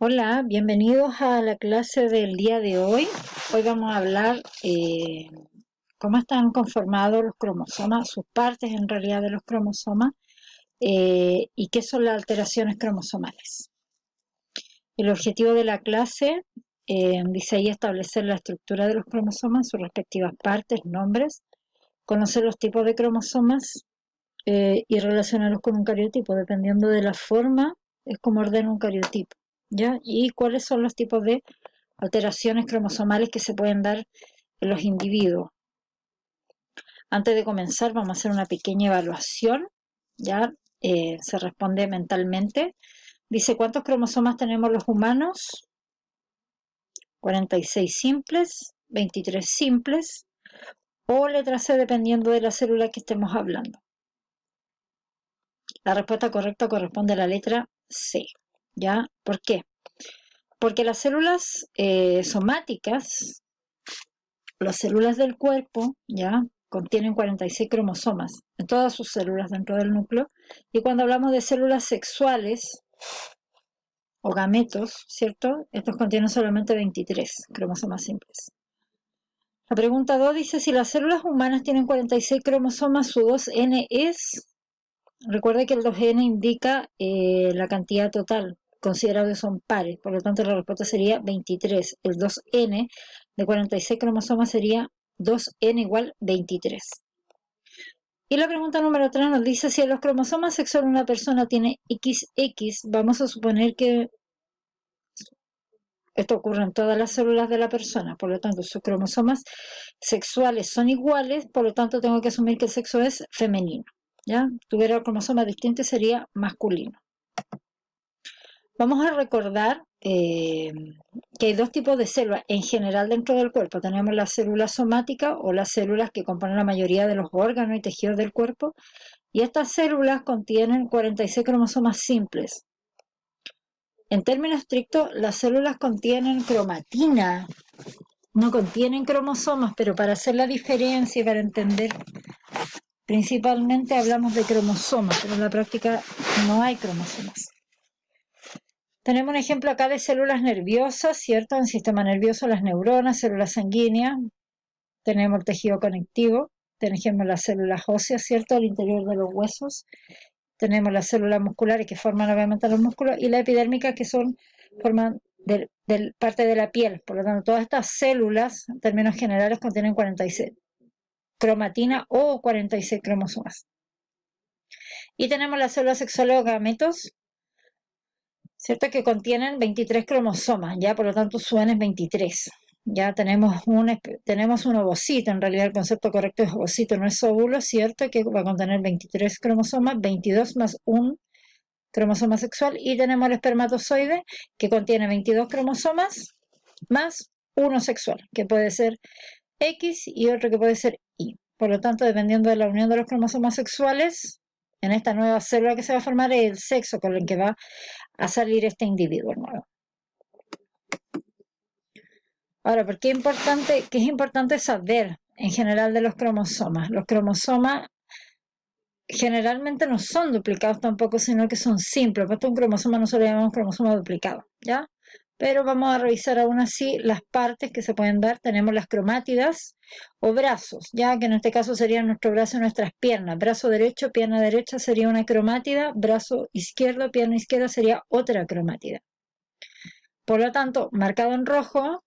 Hola, bienvenidos a la clase del día de hoy. Hoy vamos a hablar cómo están conformados los cromosomas, sus partes en realidad de los cromosomas y qué son las alteraciones cromosomales. El objetivo de la clase dice ahí establecer la estructura de los cromosomas, sus respectivas partes, nombres, conocer los tipos de cromosomas y relacionarlos con un cariotipo, dependiendo de la forma, es como ordena un cariotipo, ¿ya? Y cuáles son los tipos de alteraciones cromosomales que se pueden dar en los individuos. Antes de comenzar vamos a hacer una pequeña evaluación, ¿ya? Se responde mentalmente. Dice, ¿cuántos cromosomas tenemos los humanos? 46 simples, 23 simples, o letra C dependiendo de la célula que estemos hablando. La respuesta correcta corresponde a la letra C, ¿ya? ¿Por qué? Porque las células somáticas, las células del cuerpo, ¿ya? Contienen 46 cromosomas en todas sus células dentro del núcleo. Y cuando hablamos de células sexuales o gametos, ¿cierto? Estos contienen solamente 23 cromosomas simples. La pregunta 2 dice, si las células humanas tienen 46 cromosomas, su 2n es... Recuerde que el 2n indica la cantidad total, considerado que son pares, por lo tanto la respuesta sería 23. El 2n de 46 cromosomas sería 2n igual 23. Y la pregunta número 3 nos dice, si en los cromosomas sexuales una persona tiene XX, vamos a suponer que esto ocurre en todas las células de la persona, por lo tanto sus cromosomas sexuales son iguales, por lo tanto tengo que asumir que el sexo es femenino. ¿Ya? Tuviera cromosomas distintos sería masculino. Vamos a recordar que hay dos tipos de células en general dentro del cuerpo. Tenemos las células somáticas o las células que componen la mayoría de los órganos y tejidos del cuerpo. Y estas células contienen 46 cromosomas simples. En términos estrictos, las células contienen cromatina, no contienen cromosomas, pero para hacer la diferencia y para entender, principalmente hablamos de cromosomas, pero en la práctica no hay cromosomas. Tenemos un ejemplo acá de células nerviosas, ¿cierto? En el sistema nervioso, las neuronas, células sanguíneas, tenemos el tejido conectivo, tenemos las células óseas, ¿cierto? Al interior de los huesos, tenemos las células musculares que forman obviamente los músculos y la epidérmica que forman parte de la piel. Por lo tanto, todas estas células, en términos generales, contienen 46 cromatina o 46 cromosomas. Y tenemos las células sexuales o gametos, ¿cierto? Que contienen 23 cromosomas, ya por lo tanto su N es 23. Ya tenemos un ovocito, en realidad el concepto correcto es ovocito, no es óvulo, ¿cierto? Que va a contener 23 cromosomas, 22 más un cromosoma sexual, y tenemos el espermatozoide que contiene 22 cromosomas más uno sexual, que puede ser X y otro que puede ser Y. Por lo tanto, dependiendo de la unión de los cromosomas sexuales, en esta nueva célula que se va a formar es el sexo con el que va a salir este individuo nuevo. Ahora, ¿por qué es importante saber en general de los cromosomas? Los cromosomas generalmente no son duplicados tampoco, sino que son simples. Por esto un cromosoma no se le llamamos cromosoma duplicado, ¿ya? Pero vamos a revisar aún así las partes que se pueden dar. Tenemos las cromátidas o brazos, ya que en este caso serían nuestro brazo y nuestras piernas. Brazo derecho, pierna derecha sería una cromátida, brazo izquierdo, pierna izquierda sería otra cromátida. Por lo tanto, marcado en rojo,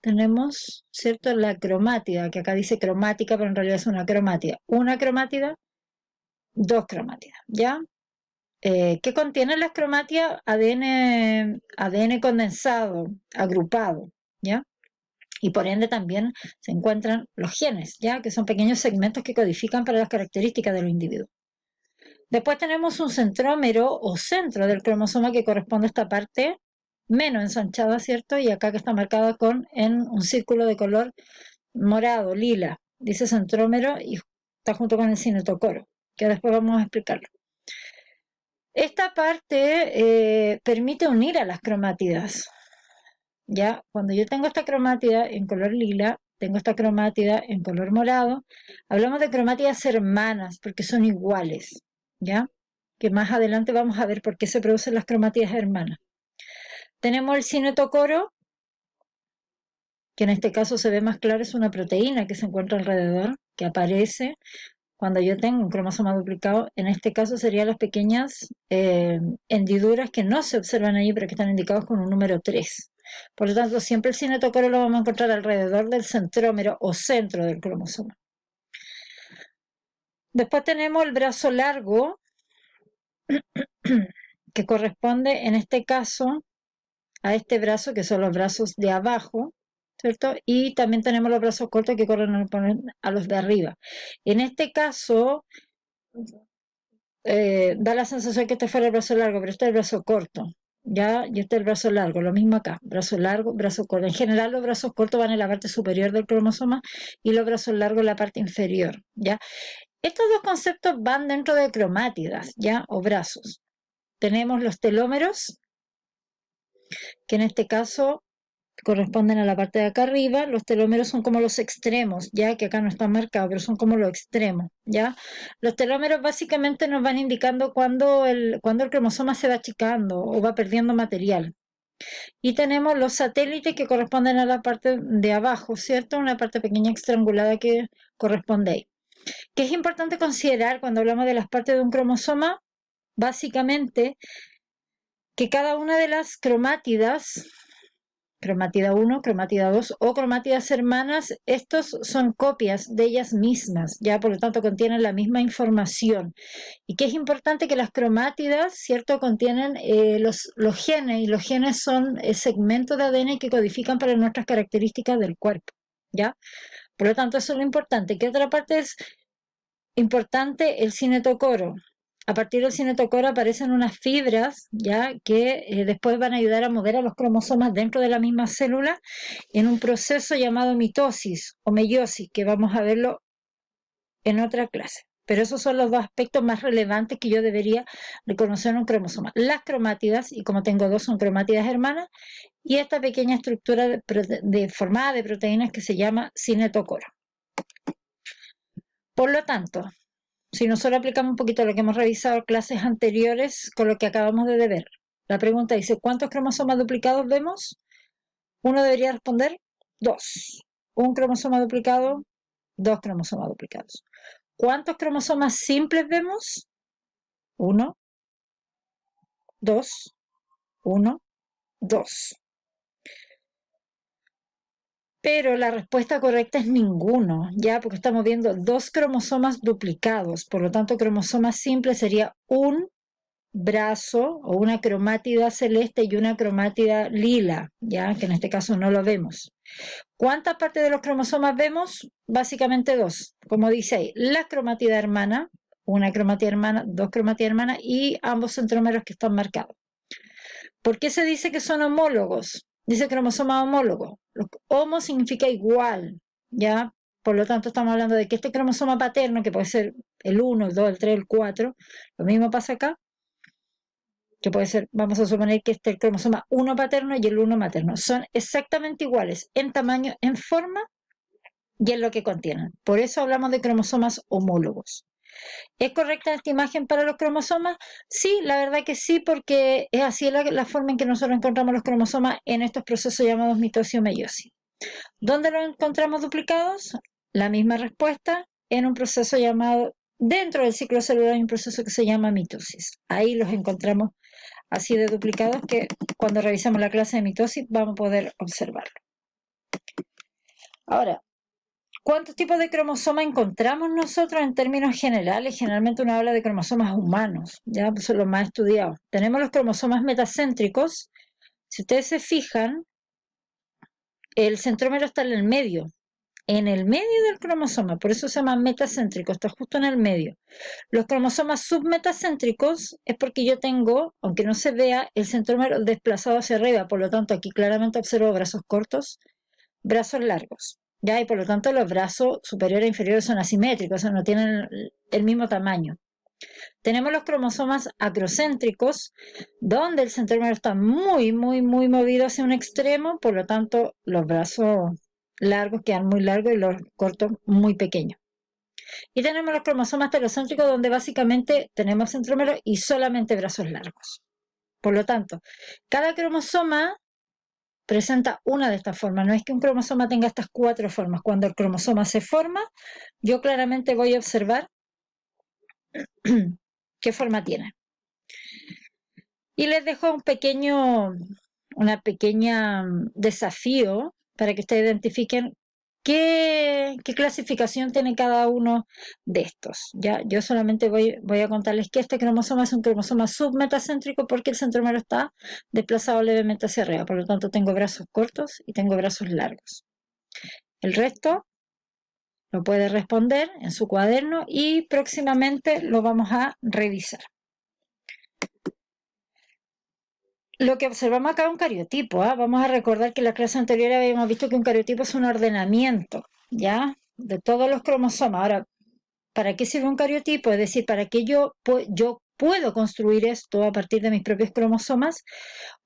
tenemos, ¿cierto? La cromátida, que acá dice cromática, pero en realidad es una cromátida. Una cromátida, dos cromátidas, ¿ya? ¿Qué contienen las cromátidas? ADN condensado, agrupado, ¿ya? Y por ende también se encuentran los genes, ¿ya? Que son pequeños segmentos que codifican para las características de los individuos. Después tenemos un centrómero o centro del cromosoma que corresponde a esta parte menos ensanchada, ¿cierto? Y acá que está marcada en un círculo de color morado, lila. Dice centrómero y está junto con el cinetocoro, que después vamos a explicarlo. Esta parte permite unir a las cromátidas. Ya, cuando yo tengo esta cromátida en color lila, tengo esta cromátida en color morado, hablamos de cromátidas hermanas porque son iguales, ¿ya? que más adelante vamos a ver por qué se producen las cromátidas hermanas. Tenemos el cinetocoro, que en este caso se ve más claro, es una proteína que se encuentra alrededor, que aparece cuando yo tengo un cromosoma duplicado. En este caso serían las pequeñas hendiduras que no se observan ahí, pero que están indicados con un número 3. Por lo tanto, siempre el cinetocoro lo vamos a encontrar alrededor del centrómero o centro del cromosoma. Después tenemos el brazo largo, que corresponde en este caso a este brazo, que son los brazos de abajo, ¿cierto? Y también tenemos los brazos cortos que corresponden a los de arriba. En este caso, da la sensación que este fuera el brazo largo, pero este es el brazo corto, ¿ya? Y este es el brazo largo, lo mismo acá, brazo largo, brazo corto. En general los brazos cortos van en la parte superior del cromosoma y los brazos largos en la parte inferior, ¿ya? Estos dos conceptos van dentro de cromátidas, ¿ya? O brazos. Tenemos los telómeros, que en este caso corresponden a la parte de acá arriba. Los telómeros son como los extremos, ya que acá no están marcados, pero son como los extremos, ya. Los telómeros básicamente nos van indicando cuando el cromosoma se va achicando o va perdiendo material. Y tenemos los satélites que corresponden a la parte de abajo, ¿cierto? Una parte pequeña estrangulada que corresponde ahí. ¿Qué es importante considerar cuando hablamos de las partes de un cromosoma? Básicamente, que cada una de las cromátidas, cromátida 1, cromátida 2 o cromátidas hermanas, estos son copias de ellas mismas, ya por lo tanto contienen la misma información. Y que es importante que las cromátidas, ¿cierto?, contienen los genes, y los genes son segmentos de ADN que codifican para nuestras características del cuerpo, ¿ya? Por lo tanto, eso es lo importante. ¿Qué otra parte es importante? El cinetocoro. A partir del cinetocoro aparecen unas fibras, ya, que después van a ayudar a mover a los cromosomas dentro de la misma célula en un proceso llamado mitosis o meiosis, que vamos a verlo en otra clase. Pero esos son los dos aspectos más relevantes que yo debería reconocer en un cromosoma. Las cromátidas, y como tengo dos, son cromátidas hermanas, y esta pequeña estructura formada de proteínas que se llama cinetocoro. Por lo tanto, si nosotros aplicamos un poquito lo que hemos revisado en clases anteriores con lo que acabamos de ver, la pregunta dice, ¿cuántos cromosomas duplicados vemos? Uno debería responder 2. Un cromosoma duplicado, 2 cromosomas duplicados. ¿Cuántos cromosomas simples vemos? 1, 2, 1, 2. Pero la respuesta correcta es ninguno, ya, porque estamos viendo 2 cromosomas duplicados. Por lo tanto, cromosoma simple sería un brazo o una cromátida celeste y una cromátida lila, ya, que en este caso no lo vemos. ¿Cuántas partes de los cromosomas vemos? Básicamente 2, como dice ahí, la cromatida hermana, una cromatida hermana, 2 cromátidas hermanas y ambos centrómeros que están marcados. ¿Por qué se dice que son homólogos? Dice cromosoma homólogo. Homo significa igual, ¿ya? Por lo tanto, estamos hablando de que este cromosoma paterno, que puede ser el 1, el 2, el 3, el 4, lo mismo pasa acá, que puede ser, vamos a suponer que este es el cromosoma 1 paterno y el 1 materno. Son exactamente iguales en tamaño, en forma y en lo que contienen. Por eso hablamos de cromosomas homólogos. ¿Es correcta esta imagen para los cromosomas? Sí, la verdad que sí, porque es así la forma en que nosotros encontramos los cromosomas en estos procesos llamados mitosis o meiosis. ¿Dónde los encontramos duplicados? La misma respuesta, en un proceso llamado, dentro del ciclo celular hay un proceso que se llama mitosis. Ahí los encontramos así de duplicados que cuando revisemos la clase de mitosis vamos a poder observarlo. Ahora, ¿cuántos tipos de cromosomas encontramos nosotros en términos generales? Generalmente uno habla de cromosomas humanos, ya pues son los más estudiados. Tenemos los cromosomas metacéntricos. Si ustedes se fijan, el centrómero está en el medio del cromosoma, por eso se llama metacéntrico, está justo en el medio. Los cromosomas submetacéntricos es porque yo tengo, aunque no se vea, el centrómero desplazado hacia arriba, por lo tanto aquí claramente observo brazos cortos, brazos largos, ¿ya? Y por lo tanto los brazos superiores e inferiores son asimétricos, o sea, no tienen el mismo tamaño. Tenemos los cromosomas acrocéntricos, donde el centrómero está muy movido hacia un extremo, por lo tanto los brazos largos quedan muy largos y los cortos muy pequeños. Y tenemos los cromosomas telocéntricos, donde básicamente tenemos centrómeros y solamente brazos largos. Por lo tanto, cada cromosoma presenta una de estas formas. No es que un cromosoma tenga estas 4 formas. Cuando el cromosoma se forma, yo claramente voy a observar qué forma tiene. Y les dejo una pequeña desafío para que ustedes identifiquen qué clasificación tiene cada uno de estos. ¿Ya? Yo solamente voy a contarles que este cromosoma es un cromosoma submetacéntrico porque el centrómero está desplazado levemente hacia arriba. Por lo tanto, tengo brazos cortos y tengo brazos largos. El resto lo puede responder en su cuaderno y próximamente lo vamos a revisar. Lo que observamos acá es un cariotipo, ¿eh? Vamos a recordar que en la clase anterior habíamos visto que un cariotipo es un ordenamiento, ¿ya? De todos los cromosomas. Ahora, ¿para qué sirve un cariotipo? Es decir, ¿para qué yo puedo construir esto a partir de mis propios cromosomas?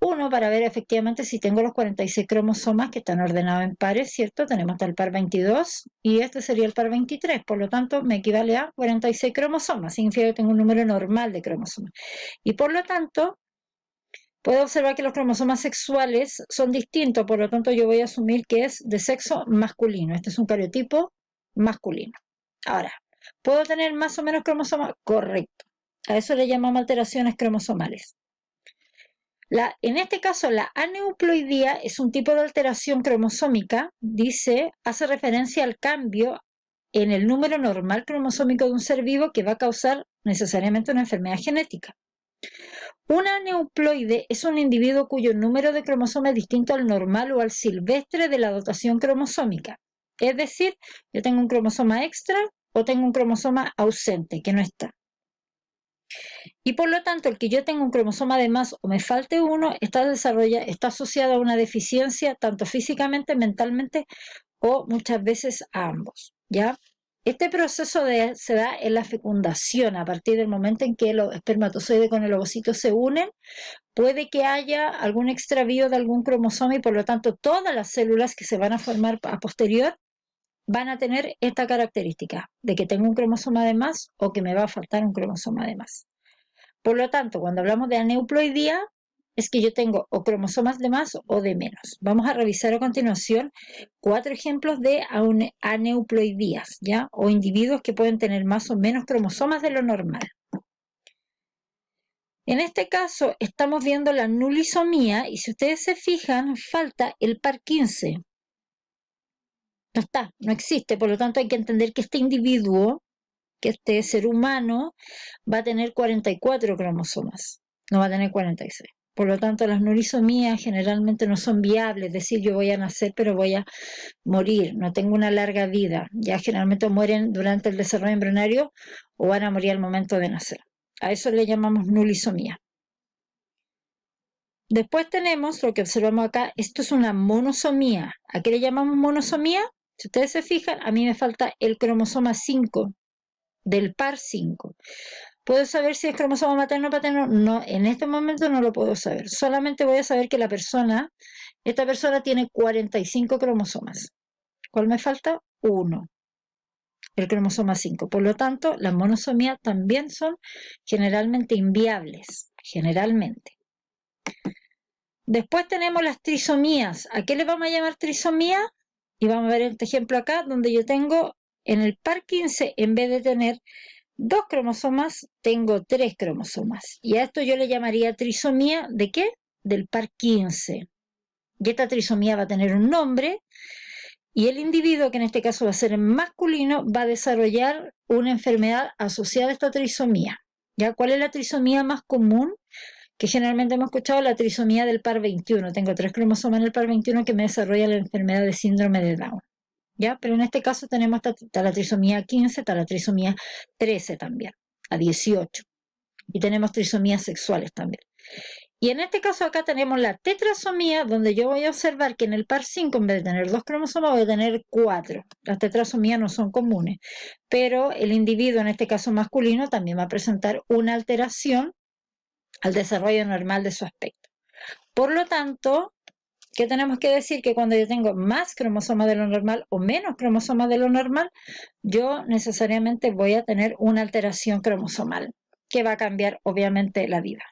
Uno, para ver efectivamente si tengo los 46 cromosomas que están ordenados en pares, ¿cierto? Tenemos hasta el par 22 y este sería el par 23, por lo tanto me equivale a 46 cromosomas, significa que tengo un número normal de cromosomas. Y por lo tanto, puedo observar que los cromosomas sexuales son distintos, por lo tanto yo voy a asumir que es de sexo masculino. Este es un cariotipo masculino. Ahora, ¿puedo tener más o menos cromosomas? Correcto. A eso le llamamos alteraciones cromosomales. En este caso, la aneuploidía es un tipo de alteración cromosómica, hace referencia al cambio en el número normal cromosómico de un ser vivo que va a causar necesariamente una enfermedad genética. Un aneuploide es un individuo cuyo número de cromosomas es distinto al normal o al silvestre de la dotación cromosómica. Es decir, yo tengo un cromosoma extra o tengo un cromosoma ausente, que no está. Y por lo tanto, el que yo tenga un cromosoma de más o me falte uno está asociado a una deficiencia tanto físicamente, mentalmente o muchas veces a ambos, ¿ya? Este proceso se da en la fecundación, a partir del momento en que los espermatozoides con el ovocito se unen, puede que haya algún extravío de algún cromosoma y por lo tanto todas las células que se van a formar a posterior van a tener esta característica de que tengo un cromosoma de más o que me va a faltar un cromosoma de más. Por lo tanto, cuando hablamos de aneuploidía, es que yo tengo o cromosomas de más o de menos. Vamos a revisar a continuación 4 ejemplos de aneuploidías, ¿ya? O individuos que pueden tener más o menos cromosomas de lo normal. En este caso estamos viendo la nulisomía y si ustedes se fijan, falta el par 15. No está, no existe, por lo tanto hay que entender que este individuo, que este ser humano, va a tener 44 cromosomas, no va a tener 46. Por lo tanto, las nulisomías generalmente no son viables, es decir, yo voy a nacer pero voy a morir, no tengo una larga vida. Ya generalmente mueren durante el desarrollo embrionario o van a morir al momento de nacer. A eso le llamamos nulisomía. Después tenemos lo que observamos acá, esto es una monosomía. ¿A qué le llamamos monosomía? Si ustedes se fijan, a mí me falta el cromosoma 5 del par 5. ¿Puedo saber si es cromosoma materno o paterno? No, en este momento no lo puedo saber. Solamente voy a saber que esta persona tiene 45 cromosomas. ¿Cuál me falta? 1, el cromosoma 5. Por lo tanto, las monosomías también son generalmente inviables, generalmente. Después tenemos las trisomías. ¿A qué le vamos a llamar trisomía? Y vamos a ver este ejemplo acá, donde yo tengo en el par 15, en vez de tener 2 cromosomas, tengo 3 cromosomas. Y a esto yo le llamaría trisomía, ¿de qué? Del par 15. Y esta trisomía va a tener un nombre, y el individuo, que en este caso va a ser masculino, va a desarrollar una enfermedad asociada a esta trisomía. ¿Ya? ¿Cuál es la trisomía más común? Que generalmente hemos escuchado la trisomía del par 21. Tengo 3 cromosomas en el par 21 que me desarrolla la enfermedad de síndrome de Down. ¿Ya? Pero en este caso tenemos está la trisomía 15, está la trisomía 13 también, a 18. Y tenemos trisomías sexuales también. Y en este caso acá tenemos la tetrasomía, donde yo voy a observar que en el par 5, en vez de tener 2 cromosomas, voy a tener 4. Las tetrasomías no son comunes, pero el individuo, en este caso masculino, también va a presentar una alteración al desarrollo normal de su aspecto. Por lo tanto, ¿Qué tenemos que decir? Que cuando yo tengo más cromosomas de lo normal o menos cromosomas de lo normal, yo necesariamente voy a tener una alteración cromosomal que va a cambiar obviamente la vida.